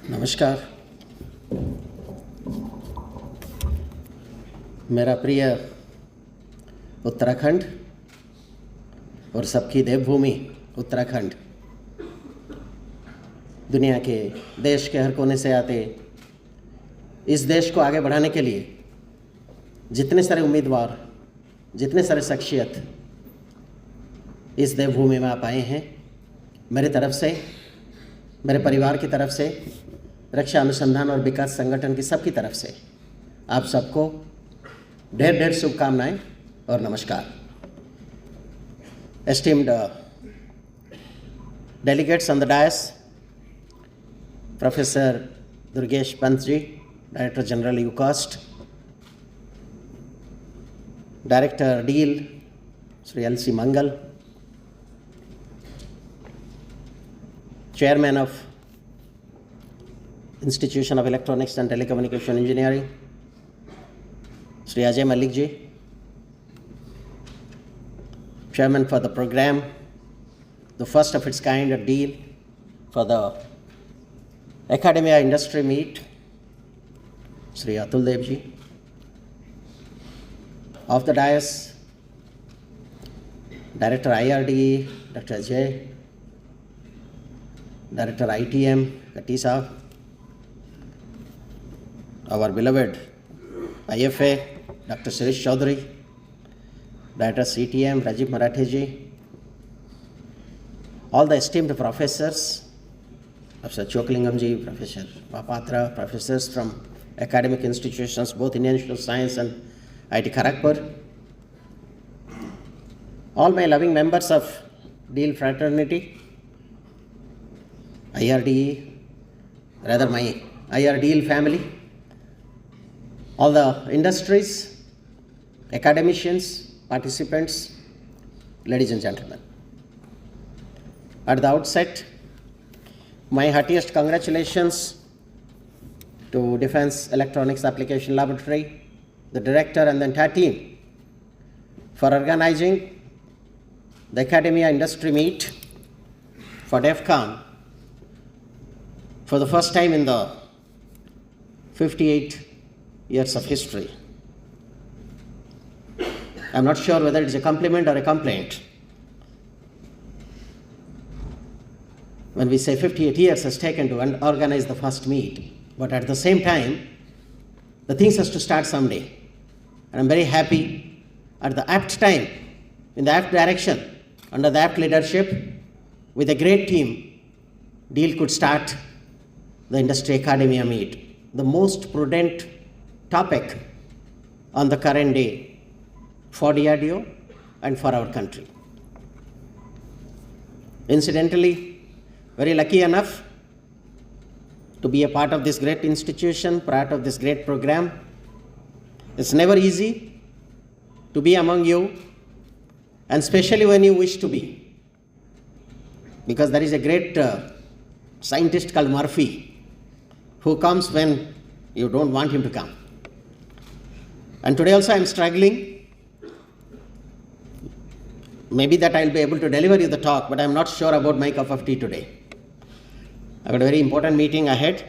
नमस्कार। मेरा प्रिय उत्तराखंड और सबकी देवभूमि उत्तराखंड, दुनिया के देश के हर कोने से आते इस देश को आगे बढ़ाने के लिए जितने सारे उम्मीदवार, जितने सारे शख्सियत इस देवभूमि में आप आए हैं, मेरे तरफ से, मेरे परिवार की तरफ से, रक्षा अनुसंधान और विकास संगठन की सबकी तरफ से आप सबको ढेर ढेर शुभकामनाएं और नमस्कार। Esteemed delegates on the dais, Professor Durgesh Pantji, Director General UCOST, Director DEAL, Sri L.C. Mangal, Chairman of Institution of Electronics and Telecommunication Engineering, Sri Ajay Malik ji, Chairman for the program, the first of its kind at DEAL for the Academia Industry Meet, Sri Atul Dev ji. Of the dais, Director IRDE, Dr. Ajay, Director ITM, Katti Saab, our beloved IFA, Dr. Suresh Chaudhary, Director CTM, Rajiv Marathe ji, all the esteemed professors, Professor Choklingam ji, Professor Papatra, professors from academic institutions, both Indian Institute of Science and IIT Kharagpur, all my loving members of DEAL fraternity, IRDE, rather my IRDEAL family, all the industries, academicians, participants, ladies and gentlemen. At the outset, my heartiest congratulations to Defense Electronics Application Laboratory, the director and the entire team for organizing the Academia Industry Meet for DEFCON for the first time in the 58 years of history. I'm not sure whether it's a compliment or a complaint when we say 58 years has taken to organize the first meet, but at the same time, the things has to start someday. And I'm very happy at the apt time, in the apt direction, under the apt leadership, with a great team, DEAL could start the Industry Academia Meet, the most prudent topic on the current day for DRDO and for our country. Incidentally, very lucky enough to be a part of this great institution, part of this great program. It's never easy to be among you, and especially when you wish to be, because there is a great scientist called Murphy who comes when you don't want him to come. And today also I am struggling. Maybe that I'll be able to deliver you the talk, but I'm not sure about my cup of tea today. I've got a very important meeting ahead,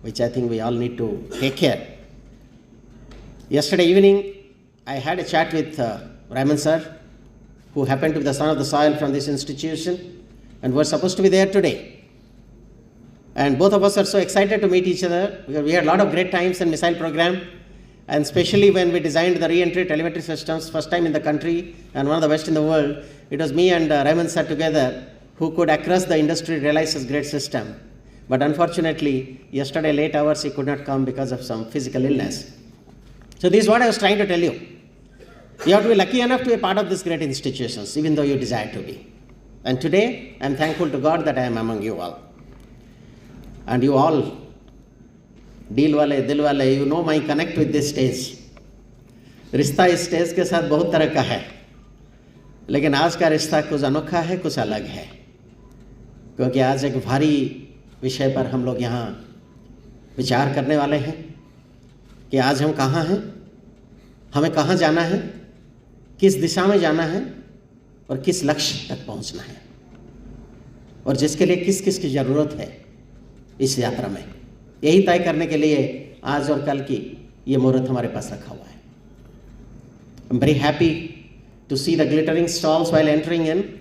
which I think we all need to take care. Yesterday evening, I had a chat with Raymond sir, who happened to be the son of the soil from this institution, and was supposed to be there today. And both of us are so excited to meet each other, because we had a lot of great times in missile program, and especially when we designed the re-entry telemetry systems, first time in the country and one of the best in the world. It was me and Raymond sir together who could across the industry realize this great system. But unfortunately, yesterday late hours he could not come because of some physical illness. So this is what I was trying to tell you. You have to be lucky enough to be a part of these great institutions, even though you desire to be. And today, I am thankful to God that I am among you all. And you all, DEAL wale, dil wale, you know my connect with this stage. रिश्ता इस stage के साथ बहुत तरह का है, लेकिन आज का रिश्ता कुछ अनोखा है, कुछ अलग है, क्योंकि आज एक भारी विषय पर हम लोग यहाँ विचार करने वाले हैं कि आज हम कहाँ हैं, हमें कहाँ जाना है, किस दिशा में जाना है और किस लक्ष्य तक पहुँचना है, और जिसके लिए किस किस की ज़रूरत है इस यात्रा में। यही तय करने के लिए आज और कल की ये मुहूर्त हमारे पास रखा हुआ है। I'm very happy to see the glittering stalls while entering in,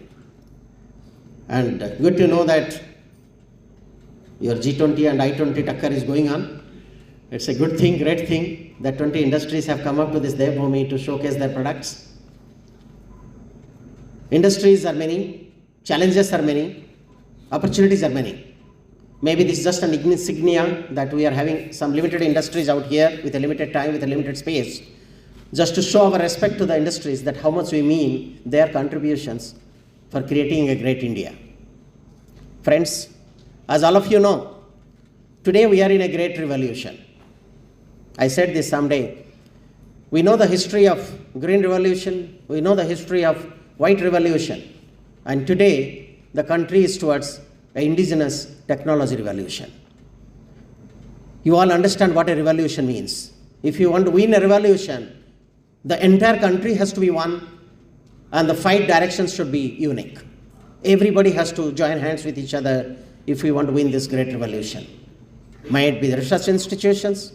and good to know that your G20 and I-20 takkar is going on. It's a good thing, great thing that 20 industries have come up to this Devbhoomi to showcase their products. Industries are many, challenges are many, opportunities are many. Maybe this is just an insignia that we are having some limited industries out here with a limited time, with a limited space, just to show our respect to the industries, that how much we mean their contributions for creating a great India. Friends, as all of you know, today we are in a great revolution. I said this someday. We know the history of Green Revolution, we know the history of White Revolution, and today the country is towards an indigenous technology revolution. You all understand what a revolution means. If you want to win a revolution, the entire country has to be one, and the 5 directions should be unique. Everybody has to join hands with each other if we want to win this great revolution. Might be the research institutions,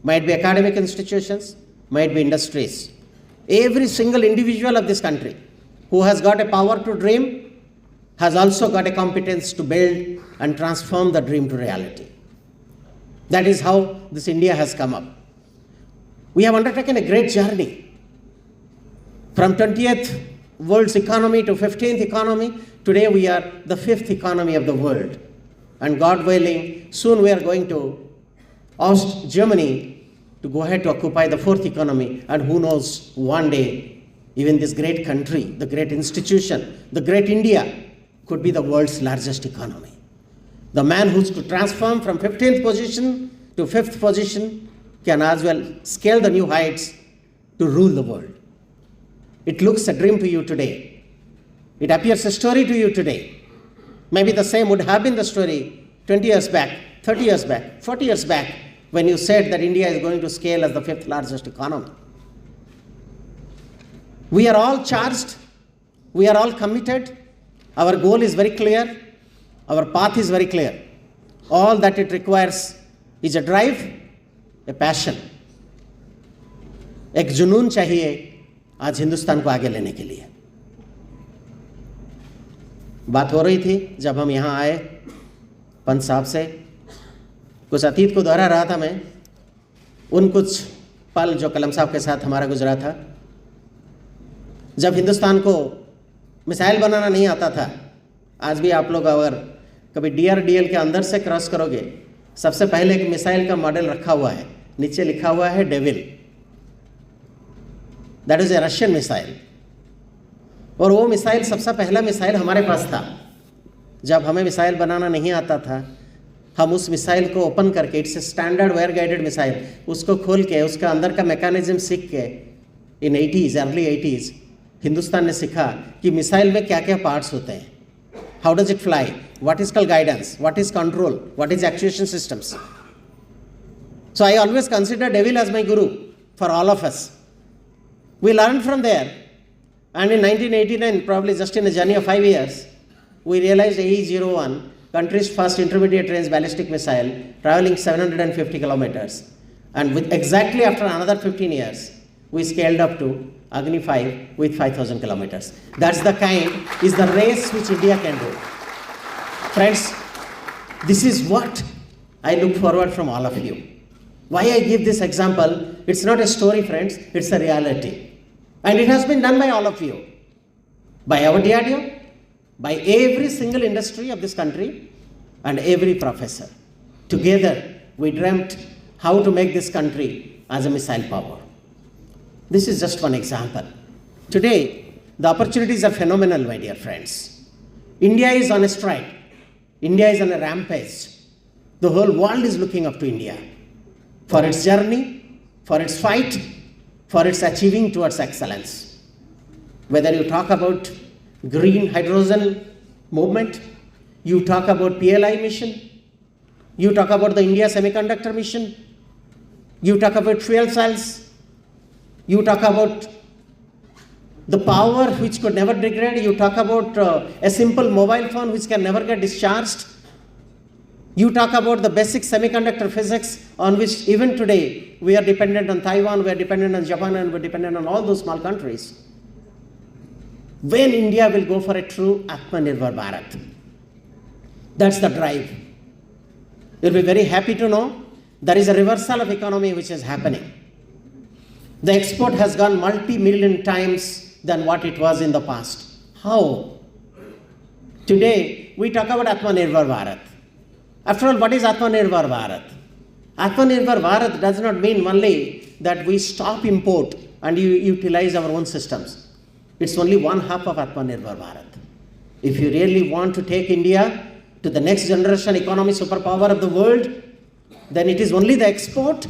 might be academic institutions, might be industries. Every single individual of this country who has got a power to dream has also got a competence to build and transform the dream to reality. That is how this India has come up. We have undertaken a great journey. From 20th world's economy to 15th economy, today we are the 5th economy of the world. And God willing, soon we are going to oust Germany to go ahead to occupy the 4th economy. And who knows, one day, even this great country, the great institution, the great India could be the world's largest economy. The man who's to transform from 15th position to 5th position can as well scale the new heights to rule the world. It looks a dream to you today. It appears a story to you today. Maybe the same would have been the story 20 years back, 30 years back, 40 years back, when you said that India is going to scale as the 5th largest economy. We are all charged. We are all committed. Our goal is very clear. Our path is very clear. All that it requires is a drive, a passion. एक जुनून चाहिए आज हिंदुस्तान को आगे लेने के लिए. बात हो रही थी जब हम यहाँ आए पंत साहब से, कुछ अतीत को दोहरा रहा था मैं, उन कुछ पल जो कलम साहब के साथ हमारा गुजरा था. जब हिंदुस्तान को मिसाइल बनाना नहीं आता था, आज भी आप लोग अगर कभी DRDL के अंदर से क्रॉस करोगे, सबसे पहले एक मिसाइल का मॉडल रखा हुआ है, नीचे लिखा हुआ है devil. That is a Russian missile. और वो मिसाइल सबसे पहला मिसाइल हमारे पास था. जब हमें मिसाइल बनाना नहीं आता था, हम उस मिसाइल को ओपन करके, it's a standard wire guided missile, उसको खोल के उसका अंदर का मैकेनिज्म सीख के इन 80s, अर्ली 80s हिंदुस्तान ने सीखा कि मिसाइल में क्या क्या पार्ट्स होते हैं. How does it fly, what is called guidance, what is control, what is actuation systems. So I always consider devil as my guru for all of us. We learned from there, and in 1989, probably just in a journey of 5 years, we realized AE-01, country's first intermediate range ballistic missile, traveling 750 kilometers. And with exactly after another 15 years, we scaled up to Agni 5 with 5,000 kilometers. That's the kind, is the race which India can do. Friends, this is what I look forward from all of you. Why I give this example, it's not a story, friends, it's a reality. And it has been done by all of you, by our DRDO, by every single industry of this country, and every professor. Together, we dreamt how to make this country as a missile power. This is just one example. Today, the opportunities are phenomenal, my dear friends. India is on a stride. India is on a rampage. The whole world is looking up to India for its journey, for its fight, for its achieving towards excellence. Whether you talk about green hydrogen movement, you talk about PLI mission, you talk about the India semiconductor mission, you talk about fuel cells, you talk about the power which could never degrade, you talk about a simple mobile phone which can never get discharged, You talk about the basic semiconductor physics on which even today we are dependent on Taiwan, we are dependent on Japan, and we are dependent on all those small countries. When India will go for a true Atmanirbhar Bharat? That's the drive. You'll be very happy to know there is a reversal of economy which is happening. The export has gone multi-million times than what it was in the past. How? Today, we talk about Atmanirbhar Bharat. After all, what is Atmanirbhar Bharat? Atmanirbhar Bharat does not mean only that we stop import and utilize our own systems. It's only one half of Atmanirbhar Bharat. If you really want to take India to the next generation economy superpower of the world, then it is only the export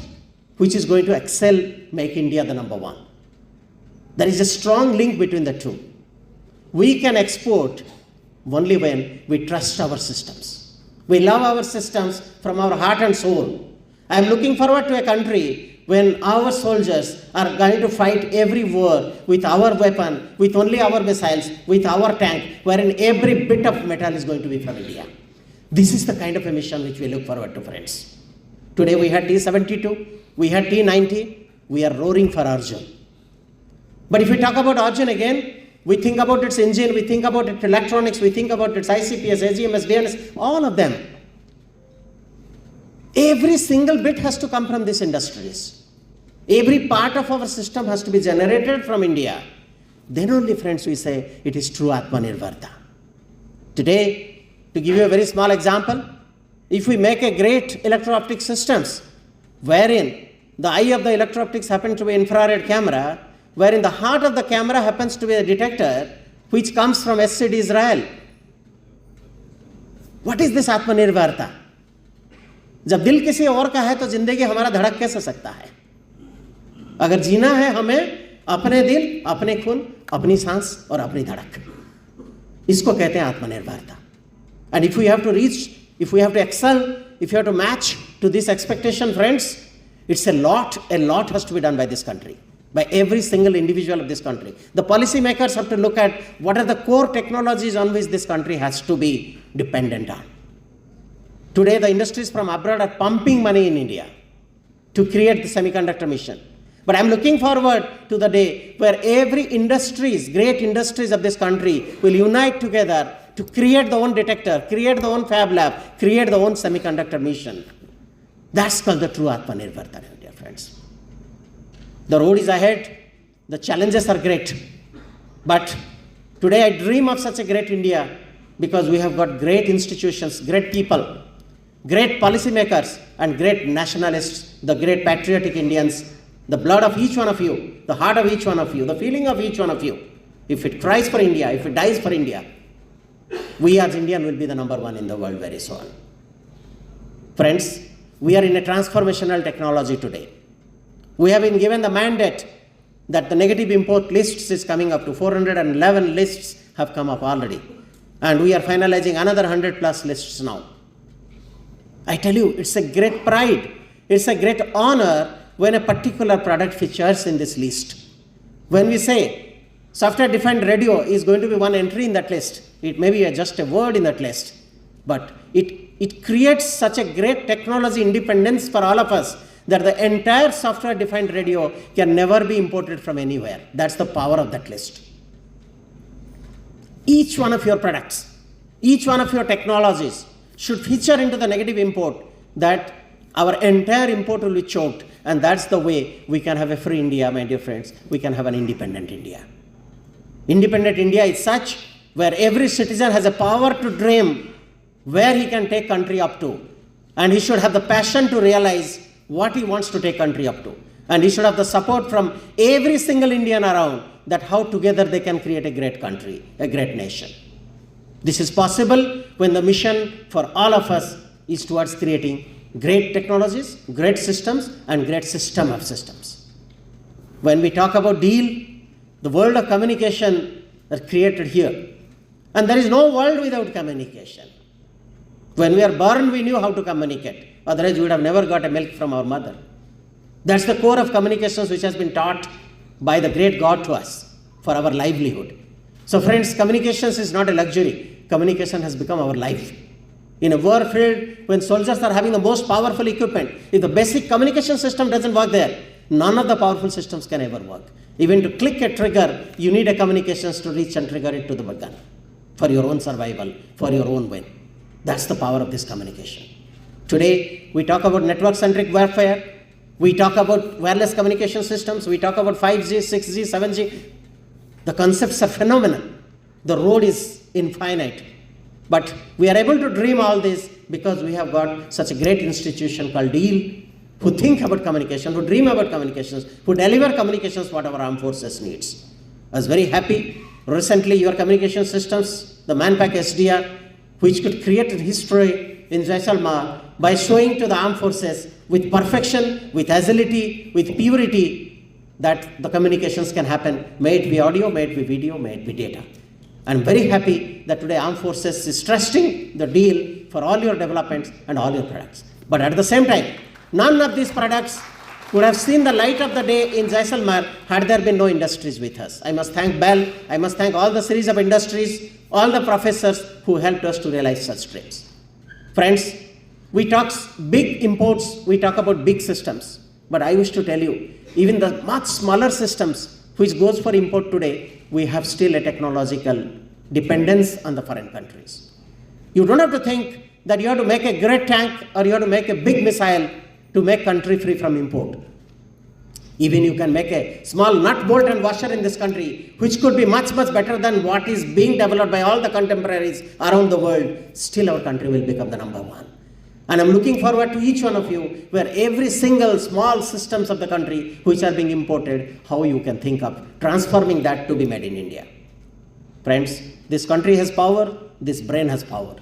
which is going to excel, make India the number one. There is a strong link between the two. We can export only when we trust our systems. We love our systems from our heart and soul. I am looking forward to a country when our soldiers are going to fight every war with our weapon, with only our missiles, with our tank, wherein every bit of metal is going to be from India. This is the kind of a mission which we look forward to, friends. Today we had T-72, we had T-90, we are roaring for Arjun. But if we talk about Arjun again, we think about its engine, we think about its electronics, we think about its ICPS, AGMS, DNS, all of them. Every single bit has to come from these industries. Every part of our system has to be generated from India. Then only, friends, we say it is true Atmanirbharta. Today, to give you a very small example, if we make a great electro-optic systems, wherein the eye of the electro-optics happens to be infrared camera, wherein the heart of the camera happens to be a detector which comes from SCD Israel. What is this Atmanirbharta? जब दिल किसी और का है तो जिंदगी हमारा धड़क कैसे सकता है? अगर जीना है हमें अपने दिल, अपने खून, अपनी सांस और अपनी धड़क, इसको कहते हैं आत्मनिर्भरता. And if we have to reach, if we have to excel, if you have to match to this expectation, friends, it's a lot has to be done by this country, by every single individual of this country. The policy makers have to look at what are the core technologies on which this country has to be dependent on. Today, the industries from abroad are pumping money in India to create the semiconductor mission. But I'm looking forward to the day where every industries, great industries of this country will unite together to create their own detector, create their own fab lab, create their own semiconductor mission. That's called the true Atmanirbharta, dear friends. The road is ahead, the challenges are great. But today I dream of such a great India because we have got great institutions, great people, great policymakers, and great nationalists, the great patriotic Indians, the blood of each one of you, the heart of each one of you, the feeling of each one of you. If it cries for India, if it dies for India, we as Indian will be the number one in the world very soon. Friends, we are in a transformational technology today. We have been given the mandate that the negative import lists is coming up to 411 lists have come up already. And we are finalizing another 100 plus lists now. I tell you, it's a great pride. It's a great honor when a particular product features in this list. When we say software-defined radio is going to be one entry in that list, it may be just a word in that list, but it creates such a great technology independence for all of us that the entire software-defined radio can never be imported from anywhere. That's the power of that list. Each one of your products, each one of your technologies should feature into the negative import that our entire import will be choked, and that's the way we can have a free India, my dear friends. We can have an independent India. Independent India is such where every citizen has a power to dream where he can take country up to, and he should have the passion to realize what he wants to take country up to, and he should have the support from every single Indian around that how together they can create a great country, a great nation. This is possible when the mission for all of us is towards creating great technologies, great systems, and great system of systems. When we talk about deal, the world of communication is created here. And there is no world without communication. When we are born, we knew how to communicate. Otherwise, we would have never got a milk from our mother. That's the core of communications which has been taught by the great God to us for our livelihood. So friends, communications is not a luxury. Communication has become our life. In a war field, when soldiers are having the most powerful equipment, if the basic communication system doesn't work there, none of the powerful systems can ever work. Even to click a trigger, you need a communications to reach and trigger it to the gun for your own survival, for your own win. That's the power of this communication. Today, we talk about network-centric warfare. We talk about wireless communication systems. We talk about 5G, 6G, 7G. The concepts are phenomenal. The road is infinite. But we are able to dream all this because we have got such a great institution called DEAL, who think about communication, who dream about communications, who deliver communications what our armed forces needs. I was very happy. Recently, your communication systems, the Manpack SDR, which could create history in Jaisalmer by showing to the armed forces with perfection, with agility, with purity, that the communications can happen, may it be audio, may it be video, may it be data. I'm very happy that today Armed Forces is trusting the DEAL for all your developments and all your products. But at the same time, none of these products would have seen the light of the day in Jaisalmer had there been no industries with us. I must thank BEL, I must thank all the series of industries, all the professors who helped us to realize such dreams. Friends, we talk big imports, we talk about big systems. But I wish to tell you, even the much smaller systems which goes for import today, we have still a technological dependence on the foreign countries. You don't have to think that you have to make a great tank or you have to make a big missile to make country free from import. Even you can make a small nut, bolt and washer in this country, which could be much, much better than what is being developed by all the contemporaries around the world, still our country will become the number one. And I'm looking forward to each one of you, where every single small systems of the country which are being imported, how you can think of transforming that to be made in India. Friends, this country has power, this brain has power.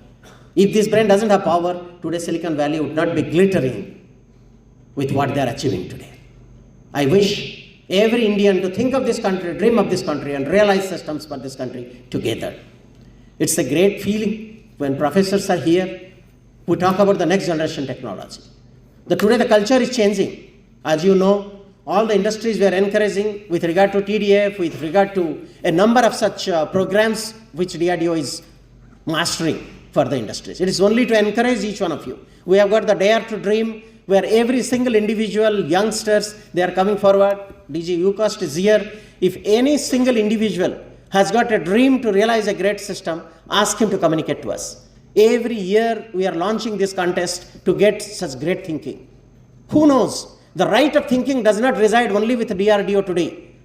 If this brain doesn't have power, today Silicon Valley would not be glittering with what they are achieving today. I wish every Indian to think of this country, dream of this country, and realize systems for this country together. It's a great feeling when professors are here. We talk about the next generation technology. Today the culture is changing. As you know, all the industries we are encouraging with regard to TDF, with regard to a number of such programs which DRDO is mastering for the industries. It is only to encourage each one of you. We have got the Dare to Dream, where every single individual, youngsters, they are coming forward. DG UCOST is here. If any single individual has got a dream to realize a great system, ask him to communicate to us. Every year we are launching this contest to get such great thinking. Who knows? The right of thinking does not reside only with DRDO today.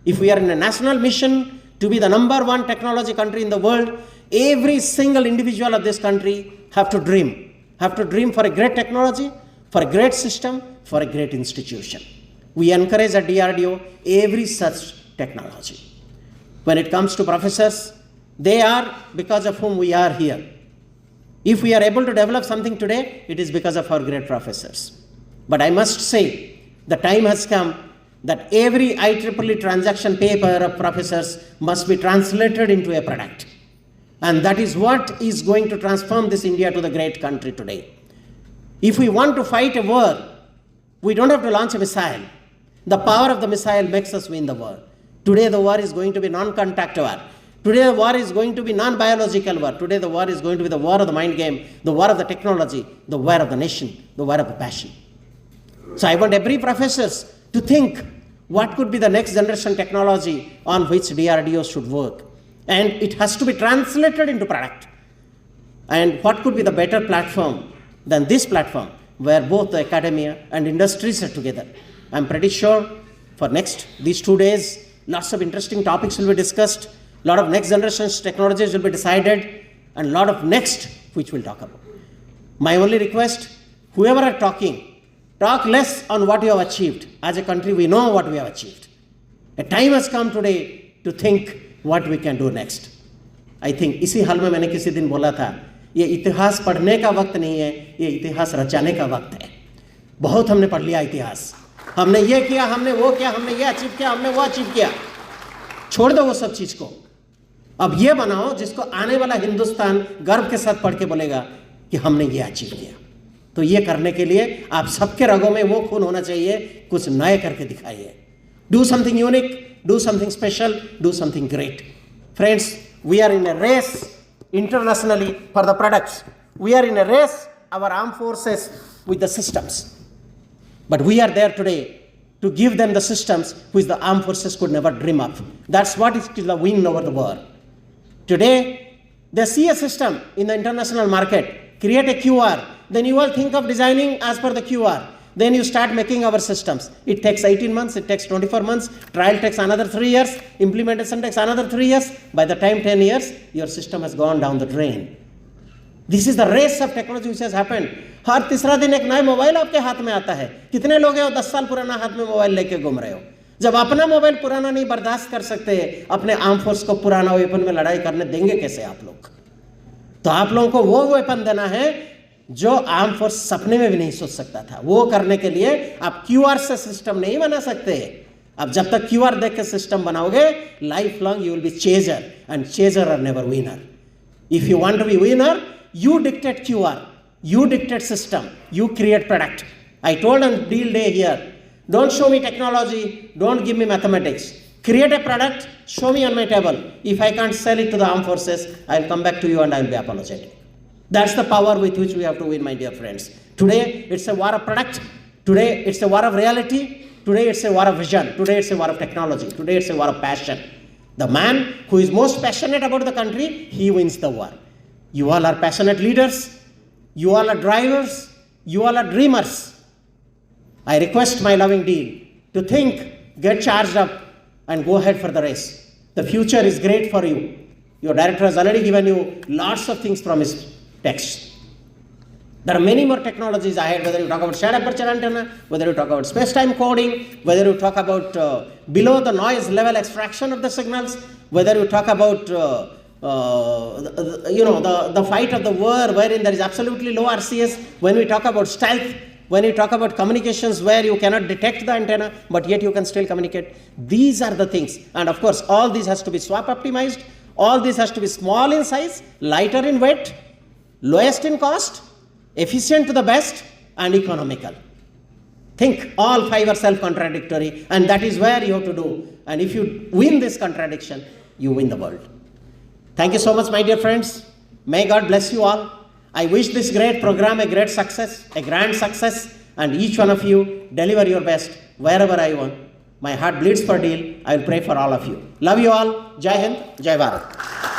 If we are in a national mission to be the number one technology country in the world, every single individual of this country have to dream for a great technology, for a great system, for a great institution. We encourage at DRDO every such technology. When it comes to professors, they are because of whom we are here. If we are able to develop something today, it is because of our great professors. But I must say, the time has come that every IEEE transaction paper of professors must be translated into a product. And that is what is going to transform this India to the great country today. If we want to fight a war, we don't have to launch a missile. The power of the missile makes us win the war. Today the war is going to be non-contact war. Today the war is going to be non-biological war. Today the war is going to be the war of the mind game, the war of the technology, the war of the nation, the war of the passion. So I want every professor to think what could be the next generation technology on which DRDO should work. And it has to be translated into product. And what could be the better platform than this platform where both the academia and industries are together. I'm pretty sure for these 2 days, lots of interesting topics will be discussed. A lot of next generation technologies will be decided, and a lot of next which we'll talk about. My only request, whoever are talking, talk less on what you have achieved. As a country, we know what we have achieved. A time has come today to think what we can do next. I think इसी हाल में मैंने किसी दिन बोला था, ये इतिहास पढ़ने का वक्त नहीं है, ये इतिहास रचाने का वक्त है. बहुत हमने पढ़ लिया इतिहास, हमने ये किया, हमने वो किया, हमने ये अचीव किया, हमने वो अचीव किया. छोड़ दो वो सब चीज को. अब ये बनाओ जिसको आने वाला हिंदुस्तान गर्व के साथ पढ़ के बोलेगा कि हमने ये अचीव किया. तो ये करने के लिए आप सबके रगों में वो खून होना चाहिए, कुछ नए करके दिखाइए. Do something unique, do something special, do something great. Friends, we are in a race internationally for the products. We are in a race, our armed forces, with the systems. But we are there today to give them the systems which the armed forces could never dream of. That's what is the win over the war. Today, they see a system in the international market, create a QR, then you all think of designing as per the QR. Then you start making our systems. It takes 18 months, it takes 24 months, trial takes another 3 years, implementation takes another 3 years. By the time 10 years, your system has gone down the drain. This is the race of technology which has happened. हर तीसरा दिन एक नया mobile आपके हाथ में आता है. कितने लोग हैं 10 साल पुराना हाथ में मोबाइल लेके घूम रहे हो? जब अपना मोबाइल पुराना नहीं बर्दाश्त कर सकते, अपने आर्म फोर्स को पुराना वेपन में लड़ाई करने देंगे कैसे आप लोग? तो आप लोगों को वो वेपन देना है जो आर्म फोर्स सपने में भी नहीं सोच सकता था. वो करने के लिए आप क्यूआर से सिस्टम नहीं बना सकते. अब जब तक क्यूआर देख के सिस्टम बनाओगे, life long you will be chaser, and chaser are never winner. If you want to be winner, you dictate QR, you dictate system, you create product. I told on deal day here, don't show me technology, don't give me mathematics. Create a product, show me on my table. If I can't sell it to the armed forces, I'll come back to you and I'll be apologetic. That's the power with which we have to win, my dear friends. Today, it's a war of product. Today, it's a war of reality. Today, it's a war of vision. Today, it's a war of technology. Today, it's a war of passion. The man who is most passionate about the country, he wins the war. You all are passionate leaders. You all are drivers. You all are dreamers. I request my loving dean to think, get charged up, and go ahead for the race. The future is great for you. Your director has already given you lots of things from his text. There are many more technologies ahead, whether you talk about shared aperture antenna, whether you talk about space-time coding, whether you talk about below the noise level extraction of the signals, whether you talk about the fight of the war wherein there is absolutely low RCS, when we talk about stealth, when we talk about communications where you cannot detect the antenna but yet you can still communicate. These are the things, and of course all these has to be swap optimized, all this has to be small in size, lighter in weight, lowest in cost, efficient to the best, and economical. Think all 5 are self-contradictory, and that is where you have to do. And if you win this contradiction, you win the world. Thank you so much, my dear friends. May God bless you all. I wish this great program a great success, a grand success, and each one of you deliver your best wherever I want. My heart bleeds for deal. I will pray for all of you. Love you all. Jai Hind, Jai Bharat.